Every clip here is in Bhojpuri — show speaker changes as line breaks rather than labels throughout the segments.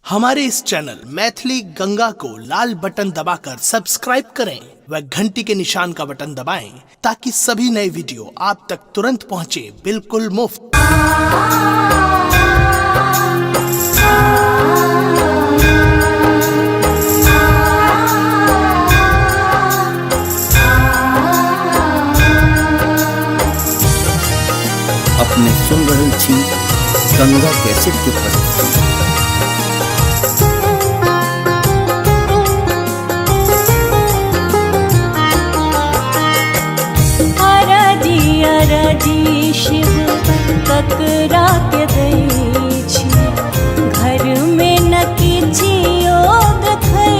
हमारे इस चैनल मैथिली गंगा को लाल बटन दबाकर सब्सक्राइब करें व घंटी के निशान का बटन दबाएं ताकि सभी नए वीडियो आप तक तुरंत पहुंचे बिल्कुल मुफ्त।
अपने सुन रही थी गंगा कैसेट की प्रस्तुति।
अरजी शिव ककरा के दै छी, घर में न किछियो देखै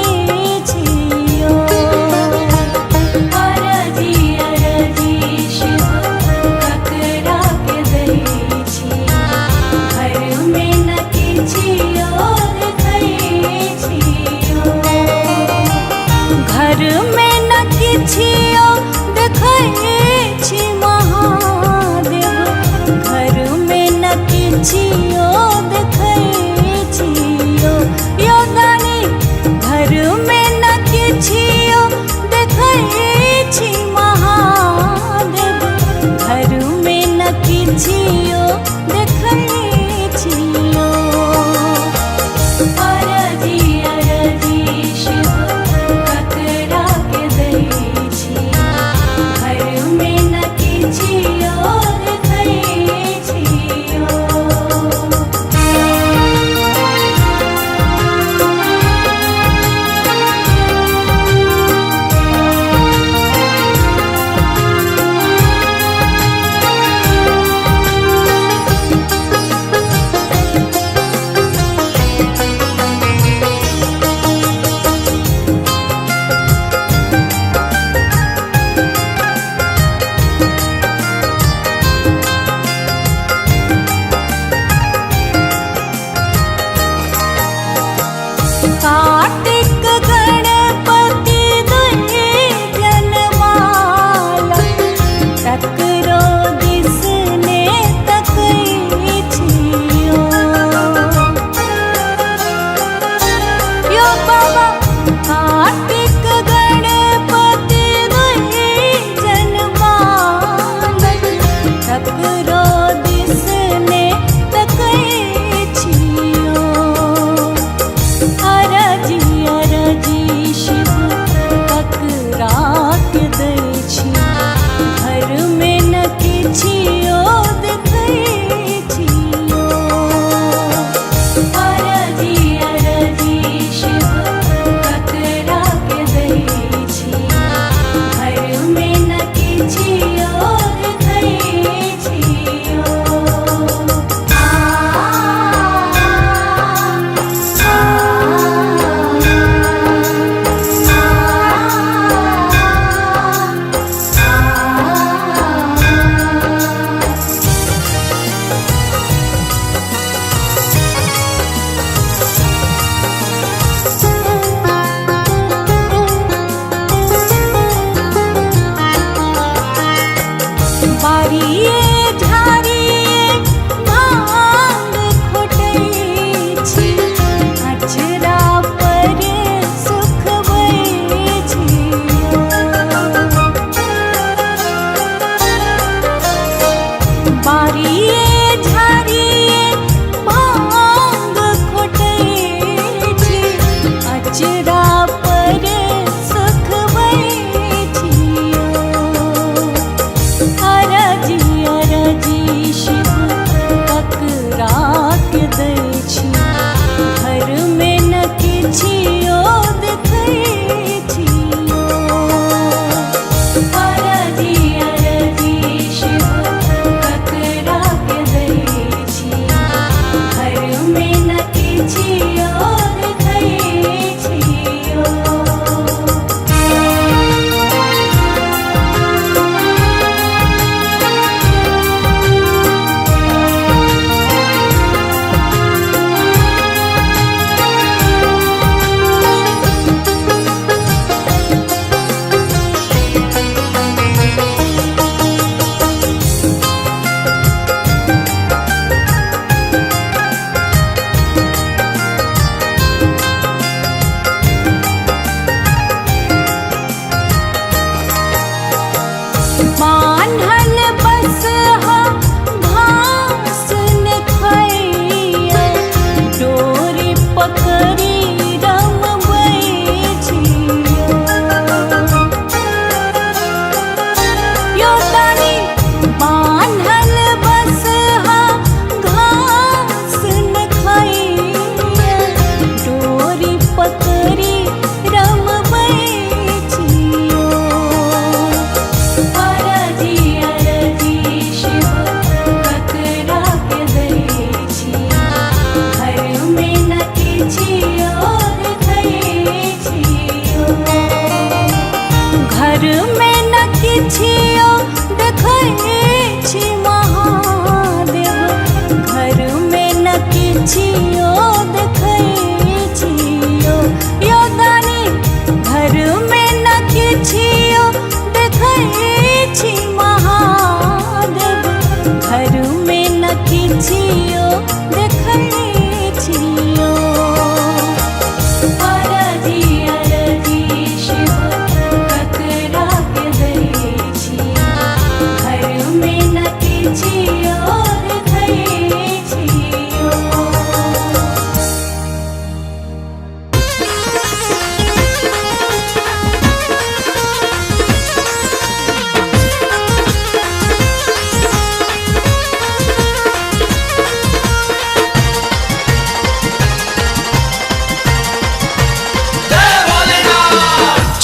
छियो। अरजी शिव ककरा के दै छी, घर में न पकड़ी रमबै यो तानी बान्हल बसहा घास न खाइया डोरी पकड़ी रमबै अरजी अरजी शिव ककरा के दै छी घर में न किछियो देखै छियो घर में न किछियो देखै छी महादेव घर में न किछियो देखै छियो यो दानी घर में न किछियो देखै छी महादेव घर में न किछियो देखै छियो अरजी अरजी शिव ककरा के दै छी घर में न किछियो देखै छियो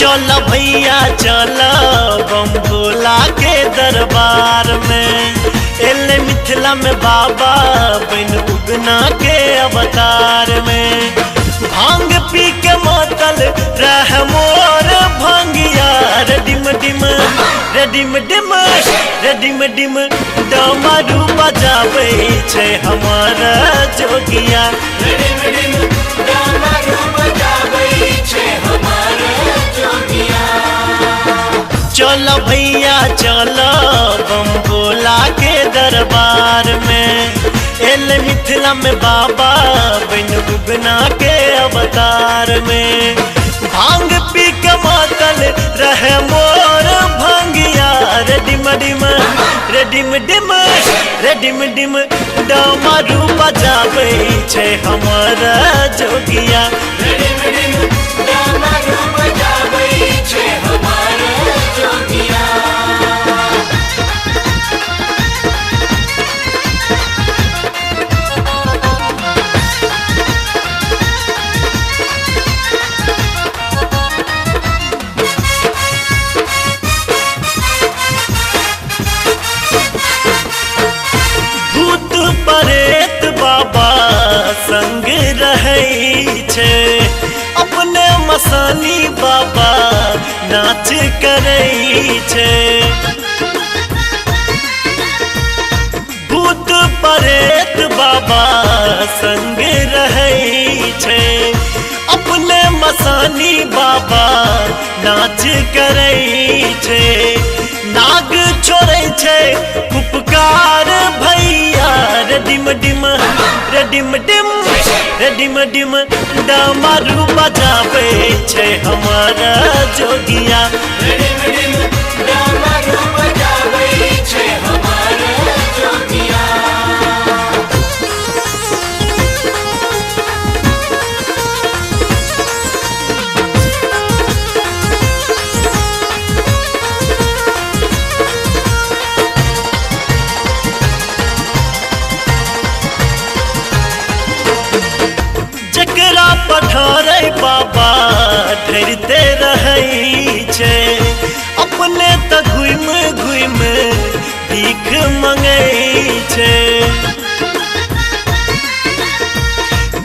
चल भैया चल बम भोला के दरबार में एले मिथिला में बाबा बन उगना के अवतार में भांग पी के मातल रह मोर भंगिया रे डिम डिम रे डिम डिम रे डिम डिम डमरू बजाबै छै हमर जोगिया रे डिम डिम डमरू बजाबै छै हमर जोगिया चल भैया चल बम भोला के दरबार में एले मिथिला में बाबा बन उगना के अवतार में भांग पी के मातल रहे मोर भंगिया रे डिम डिम रे डिम डिम रे डिम डिम डमरू बजाबै छै हमर जोगिया रे डिम डिम डमरू बजाबै छै हमर जोगिया भूत प्रेत बाबा संग रहै छै अपने मसानी बाबा नाच करै छै भूत प्रेत बाबा संग रहै छै अपने मसानी बाबा नाच करै छै नाग छोड़ै छै उपकार भैया रे डिम डिम रे डिम डिम रे डिम डिम डमरू बजाबै छै हमर जोगिया रे डिम डिम डमरू बजाबै छै हमर जोगिया जकरा पठारै बाबा धरते रहै छै अपने त घुम घुम भीख मंगै छै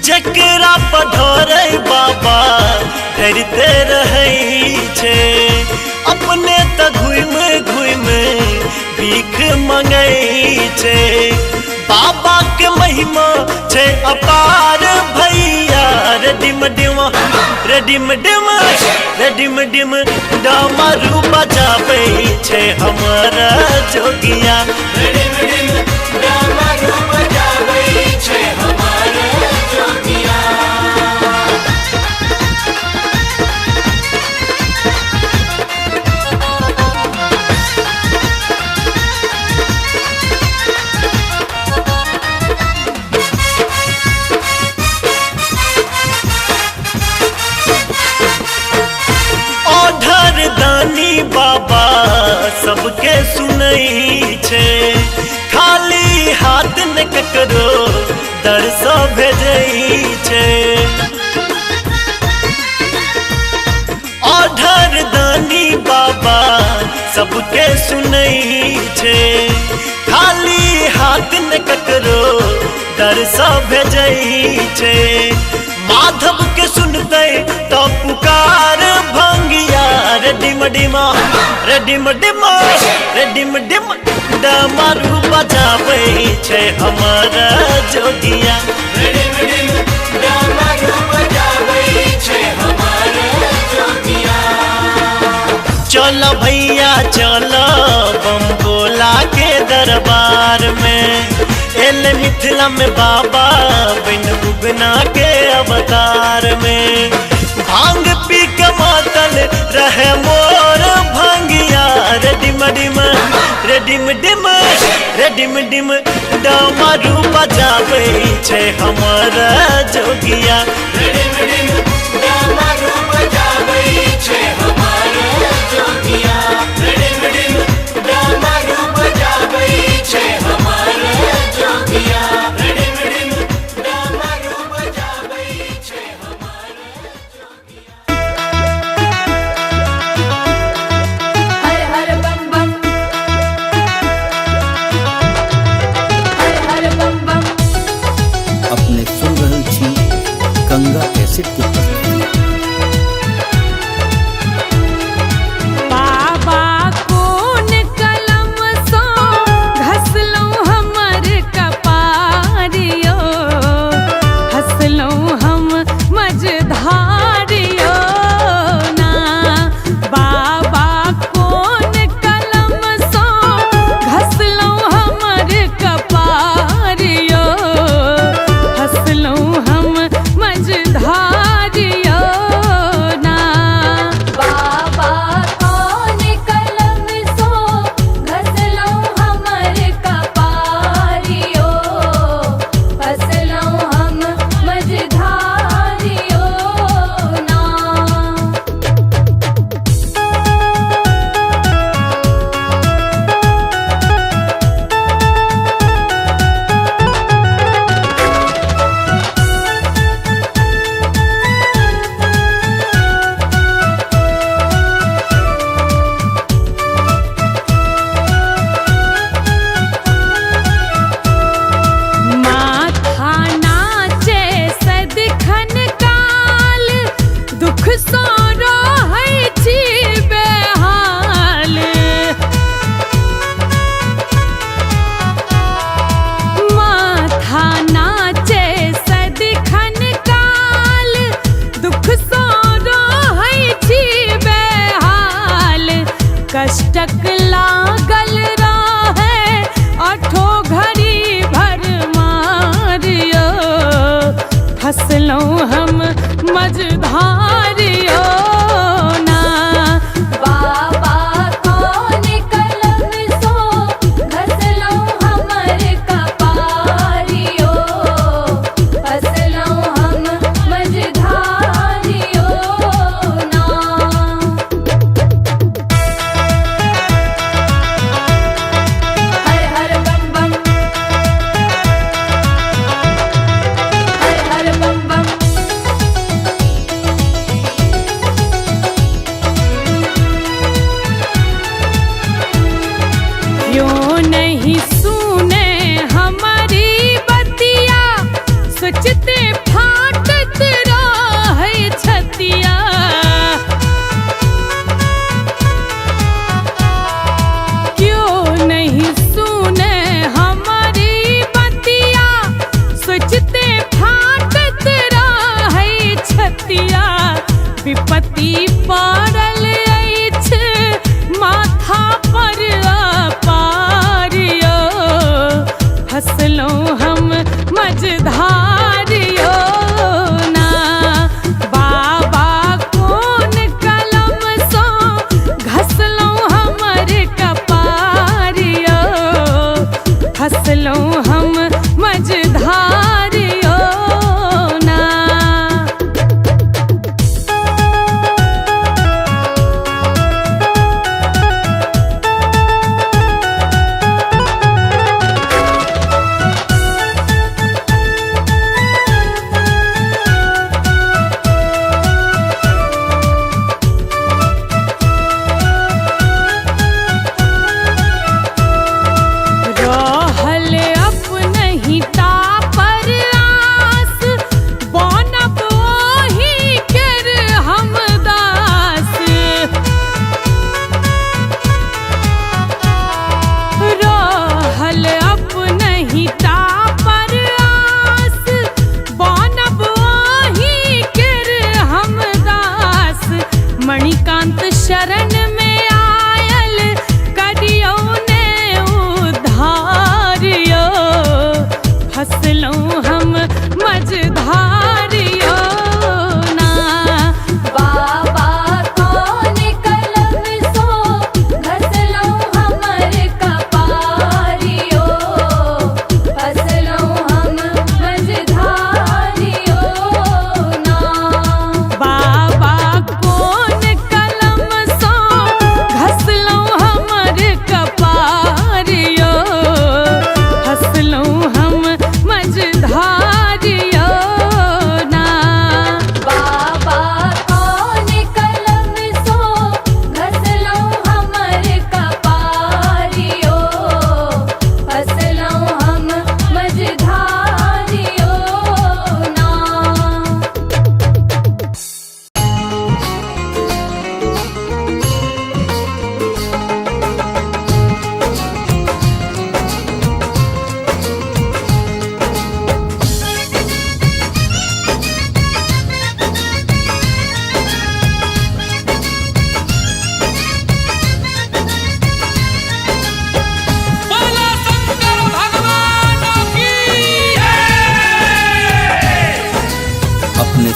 जकरा पठारै बाबा धरते रहै छै अपने त घुम घुम भीख मंगै छै बाबा के महिमा छै अपार भैया रे डिम डिम रे डिम डिम रे डिम डिम डमरू बजाबै छै हमर जोगिया रे डिम डिम डमरू बजाबै छै हमर जोगिया सबके सुनई छे खाली हाथ न ककरो दर सँ भेजई छे ऑर्डर दानी बाबा सबके सुनई छे खाली हाथ न ककरो दर सँ भेजई छे माधव के सुनते तो पुकार भंगिया रे डिम डिमा रे डिम डिमा रे डिम डिम डमरू बजाबै छे हमारा जोगिया रे डिम डिम डमरू बजाबै छे हमारा जोगिया चलो भैया चलो बम बोला के दरबार में एल मिथिला में बाबा बिन उगना के अवतार में भांग पी के मातल रहे मोर भंगिया रे डिम डिम रे डिम डिम रे डिम डिम डमरू बजाबै छे हमारा जोगिया रे डिम डिम डमरू बजाबै छे हमारा जोगिया रे डिम डिम डमरू बजाबै छे हमारा जोगिया रे डिम डिम डमरू बजाबै छे हमारा जोगिया
हर हर बम बम हर हर बम बम
अपने सुन रहल छी गंगा कैसेट की प्रस्तुति।
बाबा कोन कलम सँ घसलहुँ हमर कपारियो हँसलहुँ हम मझधारियो ना बाबा कोन कलम सँ घसलहुँ हमर कपारियो हँसलहुँ हम मझधारियो ना
बाबा कौन कलम सो घसलहुँ हमर कपारियो हँसलहुँ हम मझधारियो ना
माथा नाचे सदिखन काल दुख सँ रहै छी बेहाल माथा नाचे सदिखन काल दुख सँ रहै छी बेहाल कष्टक लागल रहे आठो घड़ी भर मारियो फसलहुँ हम मझधारियो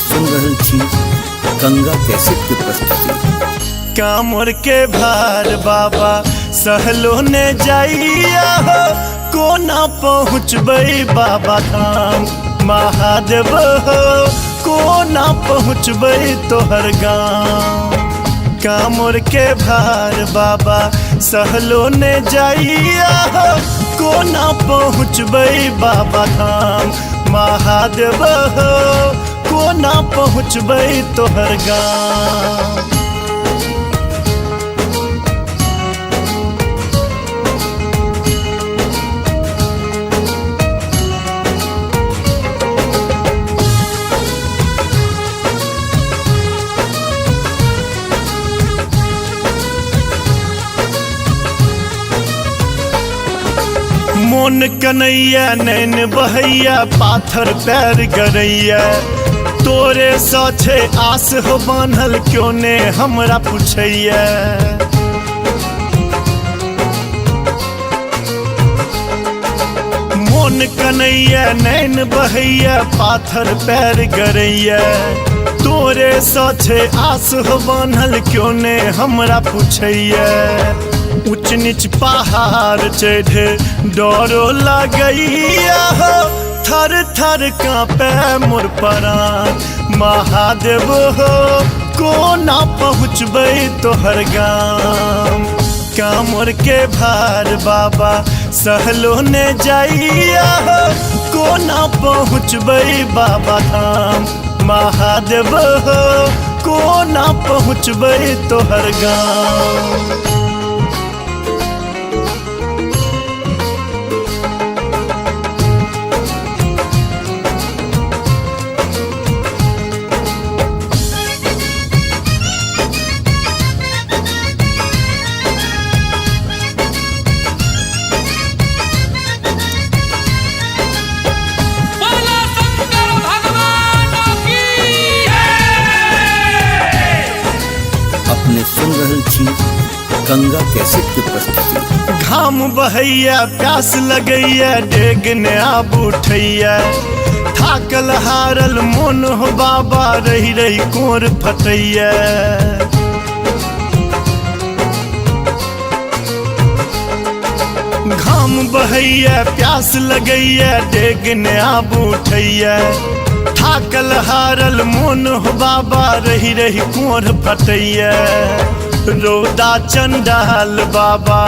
सुन रहल छी गंगा कैसेट के प्रस्तुति।
कामर के भार बाबा सहलो ने जाइया हो, कोना पहुँचबै बाबा धाम महादेव हो, कोना पहुँचबै तोहर गाँव। कामर के भार बाबा सहलो ने जाइया हो, कोना पहुँचबै बाबा धाम महादेव हो, कोना पहुँचबै तोहर गाँव। मोन कन्हैया नैन बहैया पाथर पैर गरैया, तोरे साथे आस हो बान्हल क्यों ने हमरा पूछैया। मोन कन्हैया नैन बहैया पाथर पैर गरैया, तोरे साथे आस हो बान्हल क्यों ने हमरा पूछैया। ऊंच नीच पहाड़ चढ़े डरो लगैया हो, थर थर कांपे मोर प्राण महादेव हो, कोना पहुँचबै तोहर गाँव। कामर के भार बाबा सहलो ने जाइया हो, कोना पहुँचबै बाबा धाम महादेव हो, कोना पहुँचबै तोहर गाँव।
अपने सुन रहल छी गंगा कैसेट के प्रस्तुति।
घाम बहैया प्यास लगैया डेग ने आब उठैया, थाकल हारल मोन हो बाबा रही रही कोर फटैया। घाम बहैया प्यास लगैया डेग ने आब उठैया, थाकल हारल मोन हो बाबा रही रही कोर फटैया। रौदा चंडाल बाबा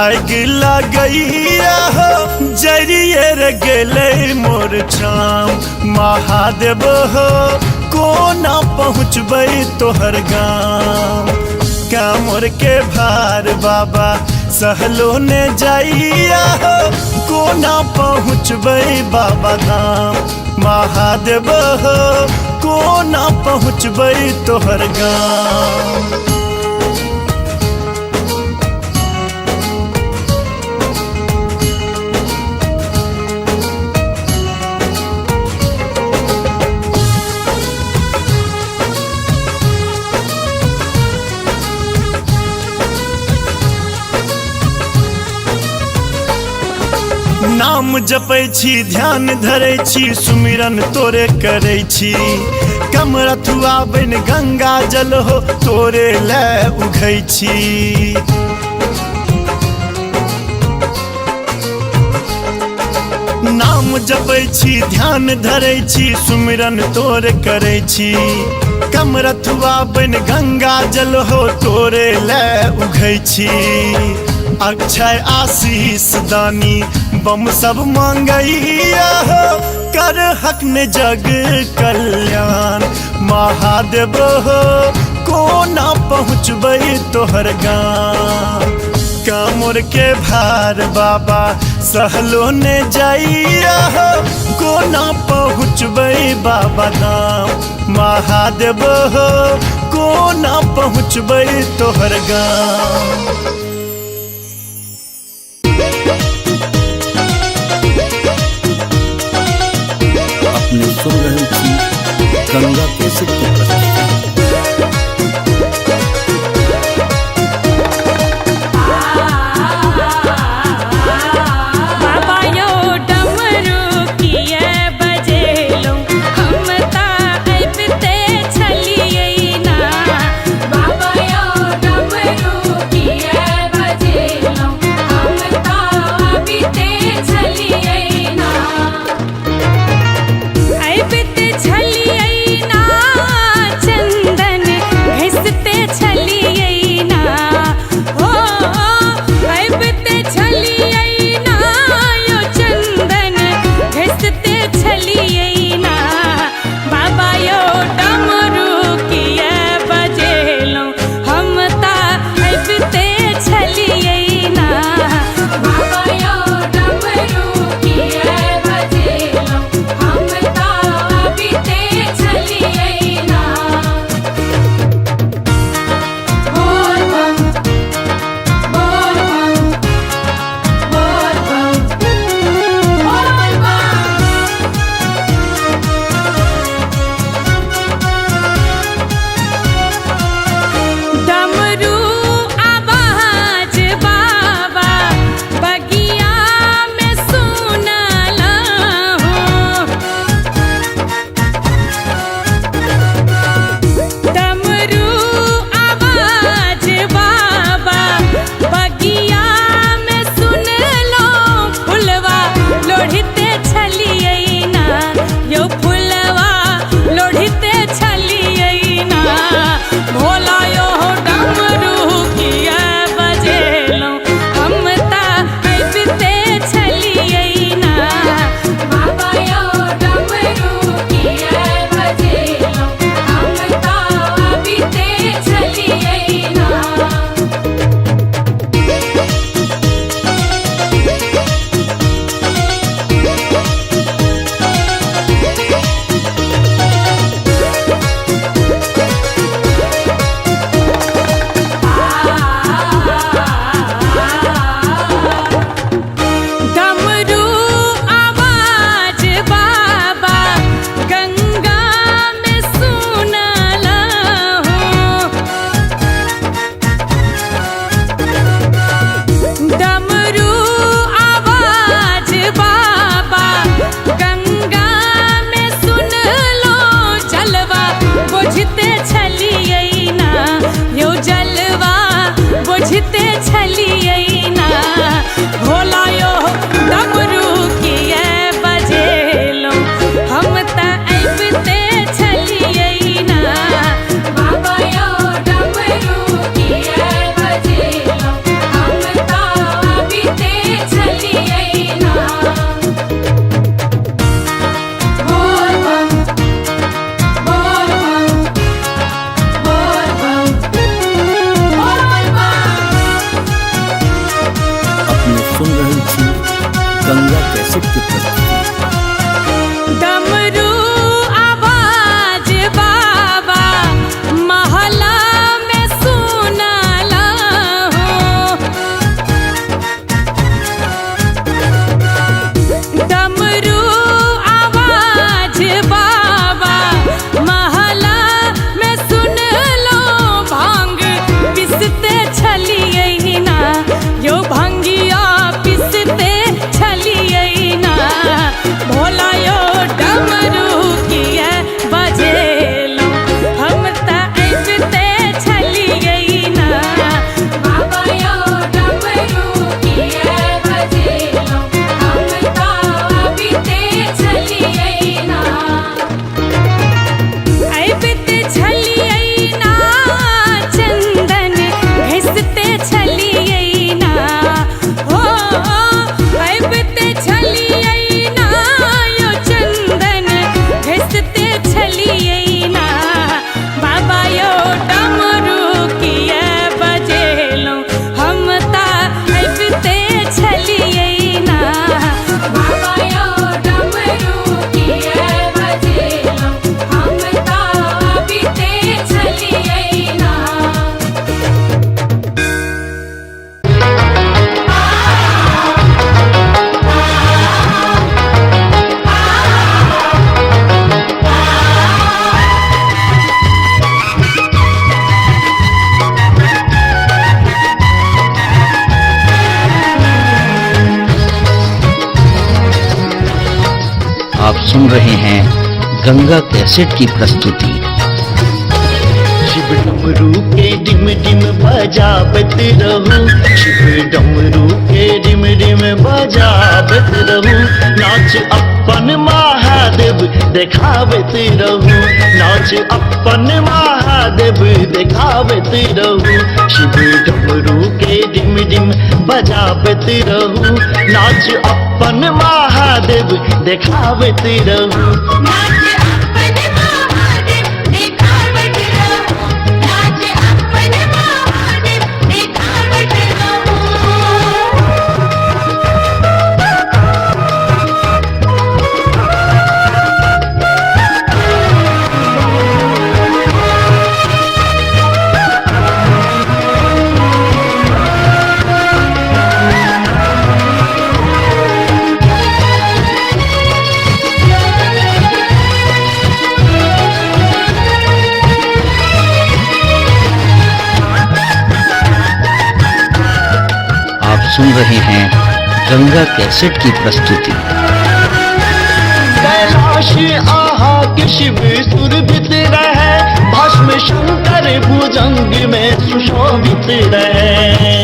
आग लगैया हो, जरिए रे गेलै मोर छाम महादेव हो, कोना पहुँचबै तोहर गाँव। कामर के भार बाबा सहलो ने जाइया हो, कोना पहुँचबै बाबा धाम महादेव हो, कोना पहुँचबै तोहर गाँव। नाम जपै छी ध्यान धरै छी, सुमिरन तोरे करै छी। कमरथुआ बन गंगा जल हो, तोरे लै उघै छी। नाम जपै छी ध्यान धरै छी, सुमिरन तोरे करै छी। कमरथुआ बन गंगा जल हो, तोरे लै उघै छी। अक्षय आशीष दानी बम सब मांगैया हो, कर हक ने जग कल्याण महादेव हो, कोना पहुँचबै तोहर गाँव। कामर के भार बाबा सहलो ने जाइया हो, कोना पहुँचबै बाबा धाम महादेव हो, कोना पहुँचबै तोहर गाँव।
अपने सुन रहल छी गंगा कैसेट के प्रस्तुति।
बाबा यो डमरू किए बजेलौं, हम ता
कैसेट की प्रस्तुति।
डमरू आवाज बाबा महला में सुनाला हो। डमरू आवाज बाबा महला में सुन लो। भांग पिसते छलिए ना, यो भंगिया पिसते छलिए ना। भोला यो डमरू किए बजेलो, हम त ऐसते छलिए ना।
बाबा यो डमरू किए बजेलो, हम तो अबीते छलिए ना।
ऐबते छलिए ना, चंदन घिसते छलिए ना। हो ऐबते छलिए ना, यो चंदन घिसते छलिए ना। बाबा यो डमरू किए बजेलो, हम ता ऐबते छलिए ना।
बाबा यो डमरू किए बजेलो, हम तो अबीते छलिए ना।
आप सुन रहे हैं गंगा कैसेट की प्रस्तुति।
शिव डमरू के डिम डिम बजावत रहूं, शिव डमरू के डिम डिम बजावत रहूं। नाच अपन महादेव देखावत रहूं, नाच अपन महादेव देखावत रहूं। शिव डमरू के डिम डिम बजावत रहूं, नाच अपन महादेव देखावत रहूं।
नाच अपन महादेव देखावत रहो, नाच अपन महादेव देखावत रहो।
आप सुन रहे हैं गंगा कैसेट की प्रस्तुति।
कैलाश आहा के शिव सुरभित रहे, भस्म शंकर भुजंग में सुशोभित रहे।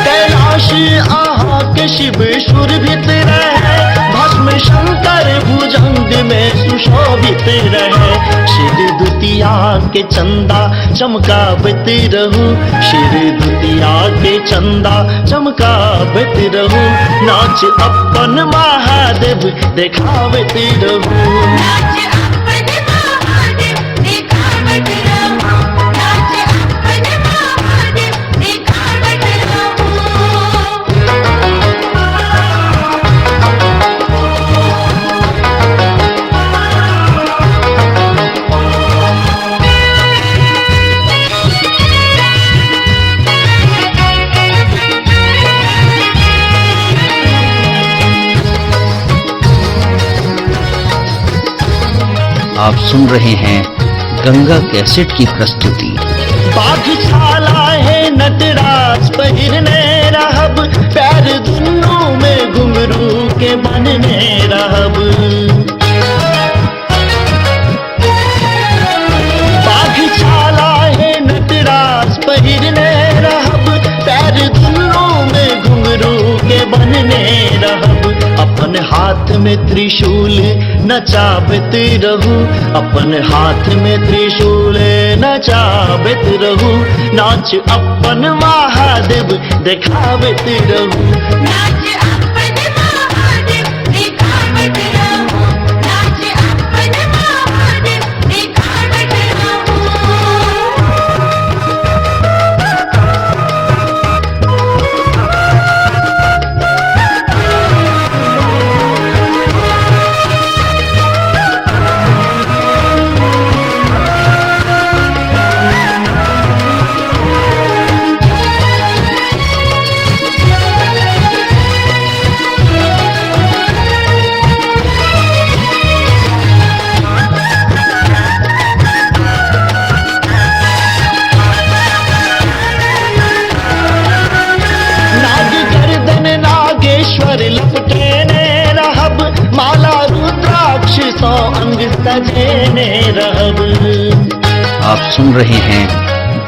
कैलाश आहा के शिव सुरभित रहे, भस्म शंकर भुजंग में सुशोभित रहे। शिर दुतिया के चंदा चमकावत रहूं, शिर दुतिया के चंदा चमकावत रहूं। नाच अपन महादेव देखावत रहूं।
नाच अपन महादेव देखावत रहो, नाच अपन महादेव देखावत रहो।
आप सुन रहे हैं गंगा कैसेट की प्रस्तुति।
बाघशाला है नटराज पहिरने रहब, पैर दुनों में घुंघरू के बनने रहब। बाघशाला है नटराज पहिरने रहब, पैर दुनों में घुंघरू के बनने रहब। अपन हाथ में त्रिशूल नचावत रहूं, अपन हाथ में त्रिशूल नचावत रहूं। नाच अपन महादेव देखावत रहूं।
नाच अपन महादेव देखावत रहो, नाच अपन महादेव देखावत रहो।
सौ अंग सजेने रहब।
आप सुन रहे हैं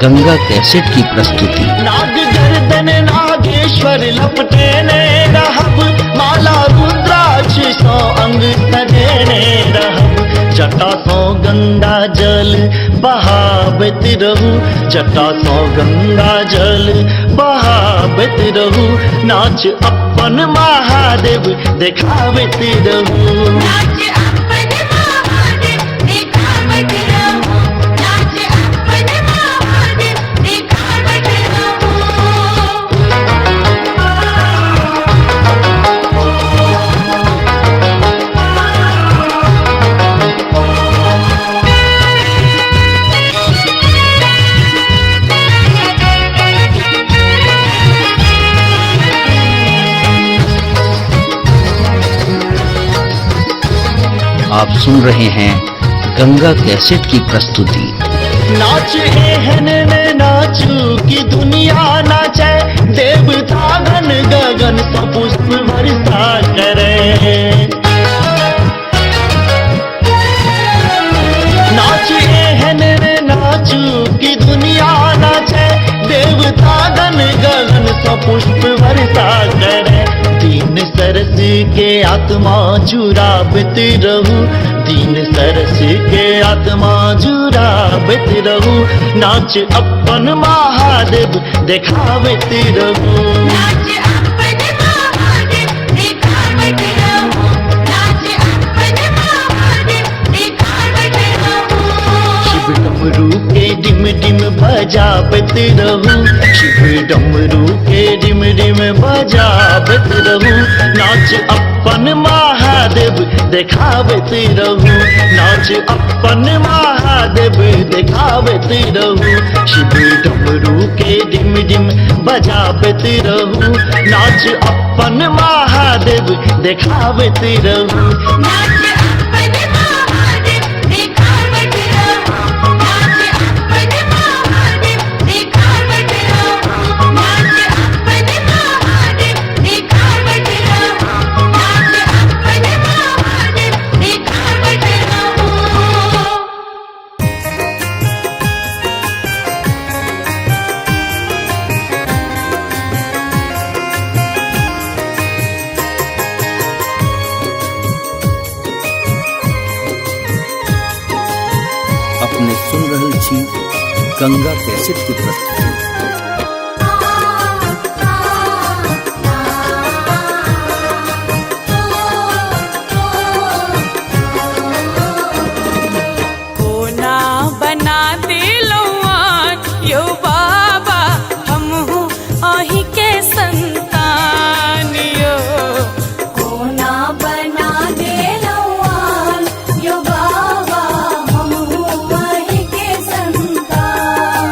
गंगा कैसेट की प्रस्तुति।
नाग गर्दन नागेश्वर लपटेने रहब, माला रुद्राक्ष सौ अंग सजेने रहब। जटा सौ गंगा जल बहावत रहू, जटा सौ गंगा जल बहावत रहू। नाच अपन महादेव देखावत रहू।
नाच अपन महादेव दिखावत रहो, नाच अपन महादेव दिखावत रहो।
आप सुन रहे हैं गंगा कैसेट की प्रस्तुति।
नाच एहन में नाचू कि दुनिया नाचे, देवता गण गगन से पुष्प वर्षा करे। नाच एहन में नाचू कि दुनिया नाचे, देवता गण गगन से पुष्प वर्षा करे। दीन सरस के आत्मा जुराबत रहू, दीन सरस के आत्मा जुराबत रहू। नाच अपन महादेव देखावत रहू।
नाच अपन महादेव दिखावत रहो, नाच अपन महादेव दिखावत रहो।
शिव डमरू के डिम डिम बजावत रहू, शिव डमरू के डिम डिम बजावत रहू। नाच अपन महादेव देखावत रहू, नाच अपन महादेव देखावत रहू। शिव डमरू के डिम डिम बजावत रहू, नाच अपन महादेव देखावत रहू।
नाच अपन महादेव दिखावत रहो, नाच अपन महादेव दिखावत रहो, नाच अपन महादेव दिखावत रहो, नाच अपन महादेव दिखावत रहो।
अपने सुन रहल छी गंगा कैसेट की प्रस्तुति।
कोना बना दिलौआन यो बाबा, हमहू अही के संतान यो। कोना बना दिलौआन यो बाबा, हमहू अही के संतान।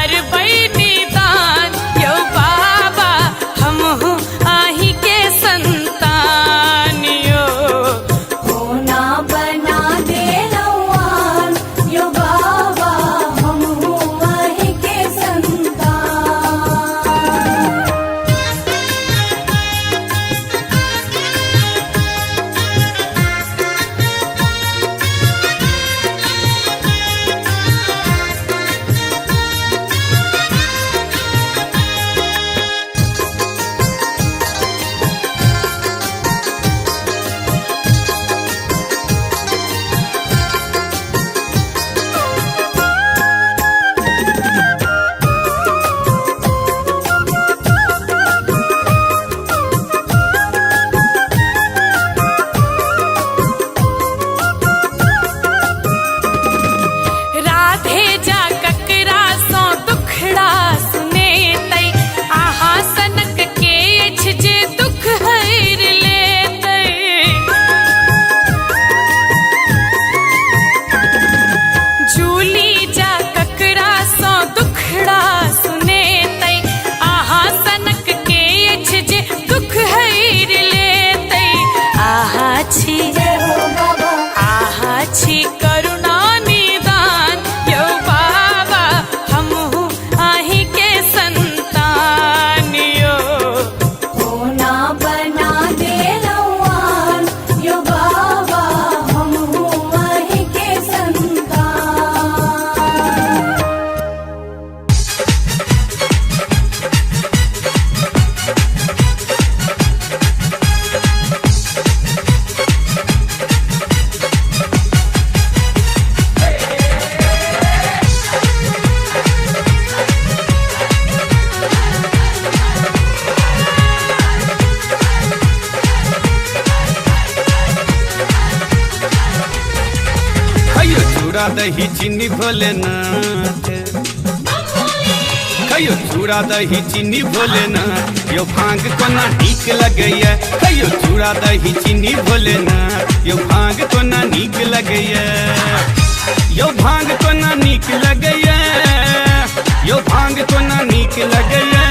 करबै निदान यो बाबा हमहु आही के संतान यो
कोना बना दे लवान यो बाबा हम वही के संतान।
राधे जा ककरा सो दुखड़ा सुने तै आहा सनक के अछि जे दुख हर लेतै झूली जा ककरा सो दुखड़ा सुने तै आहा सनक के अछि जे दुख हर लेतै आहा छी आहा छी करुणा निदान यो बाबा हमहु आही के संतान यो
कोना बना दे लवान यो बाबा हम वही के संतान।
खइयो चूड़ा दही चीनी भोलेनाथ खइयो चूड़ा दही चीनी भोलेनाथ यो भांग कोना नीक लगैया खइयो चूड़ा दही चीनी भोलेनाथ यो भांग कोना नीक लगैया यो भांग कोना नीक लगैया यो भांग कोना नीक लगैया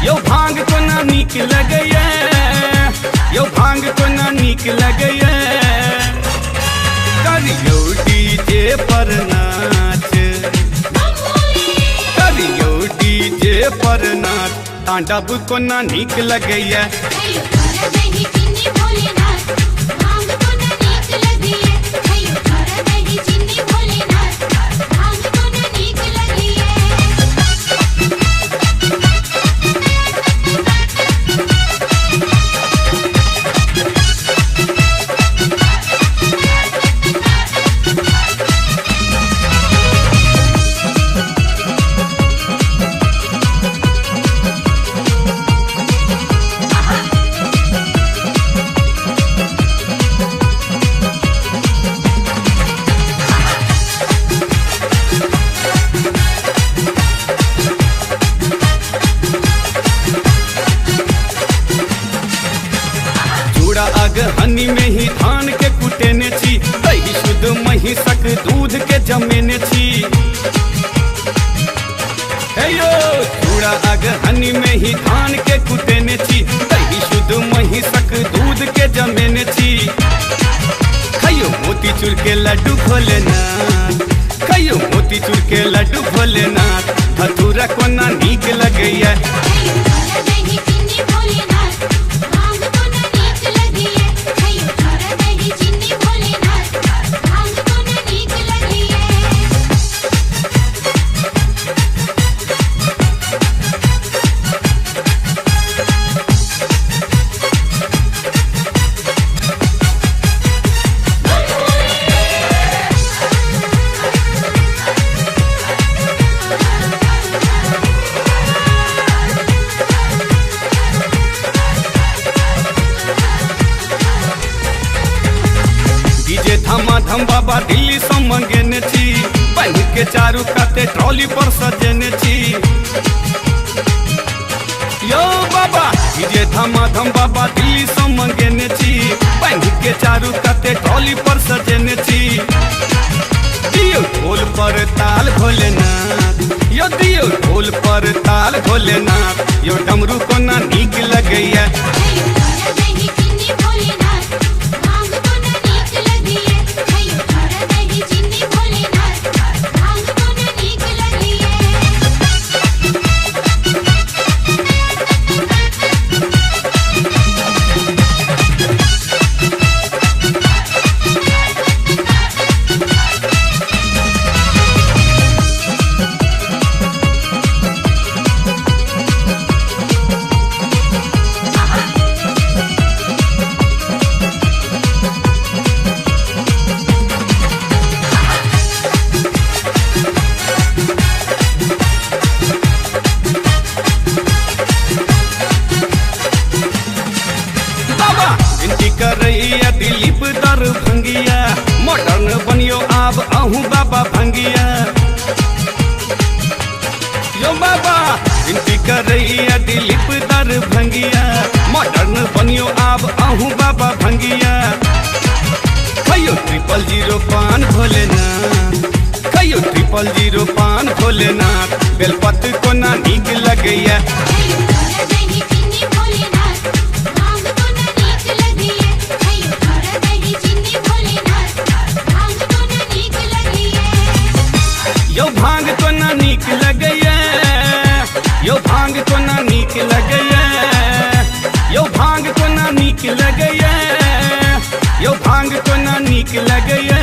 यो भांग कोना नीक लगैया यो भांग कोना नीक लगैया करियो डीजे पर नाच करियो डीजे पर नाच तांडव कोना नीक लगैया
खइयो तोरा दही चीनी भोलेनाथ भांग कोना नीक लगैया खइयो तोरा दही चीनी भोलेनाथ भांग कोना नीक लगैया।
चूड़ा अगहनी में ही धान के कुटेने छी दही शुद्ध महिषक दूध के जमेने छी हे यो चूड़ा अगहनी में ही धान के कुटेने छी दही शुद्ध महिषक दूध के जमेने छी खइयो मोतीचूर के लड्डू भोलेनाथ खइयो मोतीचूर के लड्डू भोलेनाथ धतूरा कोना नीक लगैया
खइयो तोरा दही चीनी भोलेनाथ भांग कोना नीक लगैया खइयो तोरा दही चीनी भोलेनाथ भांग कोना नीक लगैया।
धमाधम बाबा दिल्ली से मंगेने छी बन के चारू काते ट्रॉली पर सजेने छी यो बाबा ये धमाधम बाबा दिल्ली से मंगेने छी बन के चारू काते ट्रॉली पर सजेने छी दियो ढोल पर ताल भोलेनाथ यो कहियो ढोल पर ताल भोलेनाथ यो डमरू को ना नीक लगैया
खैयो छोरा दही चीनी भोलेनाथ भांग को ना नीक लगिए खैयो छोरा दही चीनी भोलेनाथ भांग को ना नीक लगिए
बाबा विनती करैया दिलीप दर भंगिया मॉडर्न बनियो आब अहूँ बाबा भंगिया यो बाबा विनती करैया दिलीप दर भंगिया मॉडर्न बनियो आब अहूँ बाबा भंगिया खैयो 000 पान भोलेनाथ खैयो 000 पान भोलेनाथ बेलपत्र को ना नीक लगैया
खैयो छोरा दही चीनी भोलेनाथ भांग को ना नीक लगिए खैयो छोरा दही चीनी भोलेनाथ भांग को ना नीक लगिए
यो भांग को ना नीक लगैया यो भांग को ना नीक लगैया यो भांग को ना नीक लगैया यो भांग को ना नीक लगैया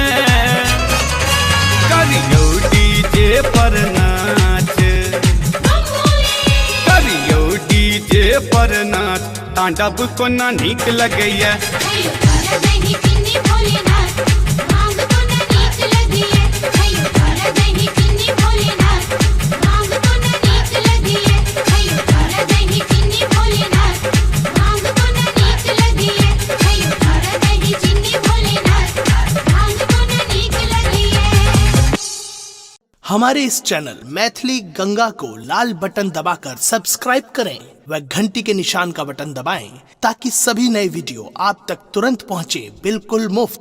करियो डीजे पर नाच करियो डीजे पर नाच तांडव को ना नीक लगैया
खैयो छोरा दही चीनी भोलेनाथ भांग को ना नीक लगिए खैयो छोरा दही चीनी भोलेनाथ भांग को ना नीक लगिए खैयो छोरा दही चीनी भोलेनाथ भांग को ना नीक लगिए खैयो छोरा दही चीनी भोलेनाथ भांग को ना नीक लगिए
हमारे इस चैनल मैथिली गंगा को लाल बटन दबाकर सब्सक्राइब करें व घंटी के निशान का बटन दबाएं ताकि सभी नए वीडियो आप तक तुरंत पहुंचे बिल्कुल मुफ्त।